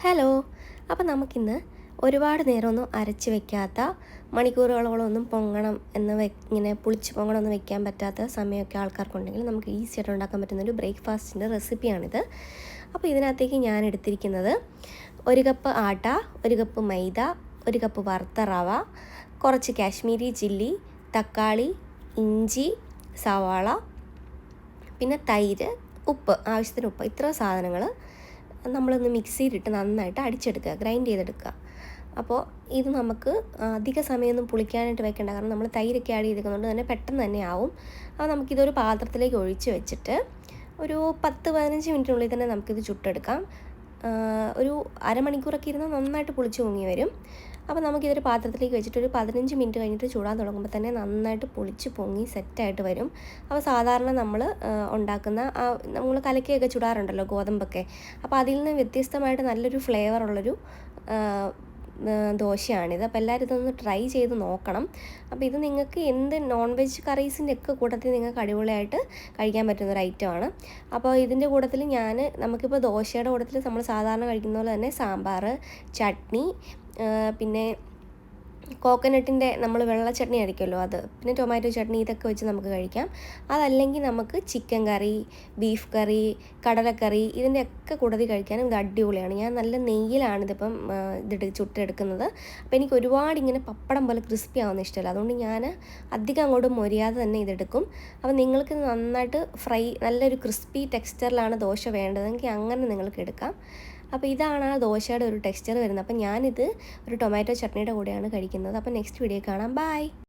Hello. അപ്പോൾ നമുക്കിന്ന് ഒരുപാട് നേരമൊന്നും അരച്ച് വെക്കാത്ത, മണിക്കൂറുകളോളമൊന്നും പൊങ്ങണം ഇങ്ങനെ പുളിച്ച് പൊങ്ങണമെന്ന് വെക്കാൻ പറ്റാത്ത സമയമൊക്കെ ആൾക്കാർക്കുണ്ടെങ്കിൽ നമുക്ക് ഈസി ആയിട്ട് ഉണ്ടാക്കാൻ പറ്റുന്നൊരു ബ്രേക്ക്ഫാസ്റ്റിൻ്റെ റെസിപ്പിയാണിത്. അപ്പോൾ ഇതിനകത്തേക്ക് ഞാൻ എടുത്തിരിക്കുന്നത് 1 കപ്പ് ആട്ട, 1 കപ്പ് മൈദ, 1 കപ്പ് വറുത്ത റവ, കുറച്ച് കാശ്മീരി ചില്ലി, തക്കാളി, ഇഞ്ചി, സവാള, പിന്നെ തൈര്, ഉപ്പ്, ആവശ്യത്തിന് ഉപ്പ്. ഇത്ര സാധനങ്ങൾ നമ്മളൊന്ന് മിക്സിയിലിട്ട് നന്നായിട്ട് അടിച്ചെടുക്കുക, ഗ്രൈൻഡ് ചെയ്തെടുക്കുക. അപ്പോൾ ഇത് നമുക്ക് അധിക സമയമൊന്നും പുളിക്കാനായിട്ട് വെക്കേണ്ട, കാരണം നമ്മൾ തൈരൊക്കെ ആഡ് ചെയ്തിരിക്കുന്നതുകൊണ്ട് തന്നെ പെട്ടെന്ന് തന്നെ ആവും. അപ്പോൾ നമുക്കിതൊരു പാത്രത്തിലേക്ക് ഒഴിച്ച് വെച്ചിട്ട് ഒരു 10-15 മിനിറ്റിനുള്ളിൽ തന്നെ നമുക്കിത് ചുട്ടെടുക്കാം. ഒരു അരമണിക്കൂറൊക്കെ ഇരുന്നാൽ നന്നായിട്ട് പുളിച്ച് പൊങ്ങി വരും. അപ്പോൾ നമുക്കിതൊരു പാത്രത്തിലേക്ക് വെച്ചിട്ട് ഒരു 15 മിനിറ്റ് കഴിഞ്ഞിട്ട് ചൂടാൻ തുടങ്ങുമ്പോൾ തന്നെ നന്നായിട്ട് പുളിച്ച് പൊങ്ങി സെറ്റായിട്ട് വരും. അപ്പോൾ സാധാരണ നമ്മൾ ഉണ്ടാക്കുന്ന നമ്മൾ കലക്കയൊക്കെ ചുടാറുണ്ടല്ലോ ഗോതമ്പൊക്കെ, അപ്പോൾ അതിൽ നിന്ന് വ്യത്യസ്തമായിട്ട് നല്ലൊരു ഫ്ലേവറുള്ളൊരു ദോശയാണിത്. അപ്പോൾ എല്ലാവരും ഇതൊന്ന് ട്രൈ ചെയ്ത് നോക്കണം. അപ്പോൾ ഇത് നിങ്ങൾക്ക് എന്ത് നോൺ വെജ് കറീസിൻ്റെ ഒക്കെ കൂട്ടത്തിൽ നിങ്ങൾക്ക് അടിപൊളിയായിട്ട് കഴിക്കാൻ പറ്റുന്നൊരു ഐറ്റമാണ്. അപ്പോൾ ഇതിൻ്റെ കൂട്ടത്തിൽ നമുക്കിപ്പോൾ ദോശയുടെ കൂട്ടത്തിൽ നമ്മൾ സാധാരണ കഴിക്കുന്ന പോലെ തന്നെ സാമ്പാർ, ചട്നി, പിന്നെ കോക്കനട്ടിൻ്റെ നമ്മൾ വെള്ള ചട്നി ആയിരിക്കുമല്ലോ അത്, പിന്നെ ടൊമാറ്റോ ചട്നി, ഇതൊക്കെ വെച്ച് നമുക്ക് കഴിക്കാം. അതല്ലെങ്കിൽ നമുക്ക് ചിക്കൻ കറി, ബീഫ് കറി, കടലക്കറി, ഇതിൻ്റെയൊക്കെ കൂട്ടത്തിൽ കഴിക്കാനും ഇത് അടിപൊളിയാണ്. ഞാൻ നല്ല നെയ്യിലാണ് ഇതിപ്പം ചുട്ടെടുക്കുന്നത്. അപ്പോൾ എനിക്ക് ഒരുപാട് ഇങ്ങനെ പപ്പടം പോലെ ക്രിസ്പി ആവുന്ന ഇഷ്ടമല്ല, അതുകൊണ്ട് ഞാൻ അധികം അങ്ങോട്ട് മൊരിയാതെ തന്നെ ഇതെടുക്കും. അപ്പോൾ നിങ്ങൾക്ക് നന്നായിട്ട് നല്ലൊരു ക്രിസ്പി ടെക്സ്ചറിലാണ് ദോശ വേണ്ടതെങ്കിൽ അങ്ങനെ നിങ്ങൾക്ക് എടുക്കാം. അപ്പോൾ ഇതാണ് ആ ദോശയുടെ ഒരു ടെക്സ്ചർ വരുന്നത്. അപ്പോൾ ഞാനിത് ഒരു ടൊമാറ്റോ ചട്നിയുടെ കൂടെയാണ് കഴിക്കുന്നത്. അപ്പോൾ നെക്സ്റ്റ് വീഡിയോ കാണാം. ബൈ.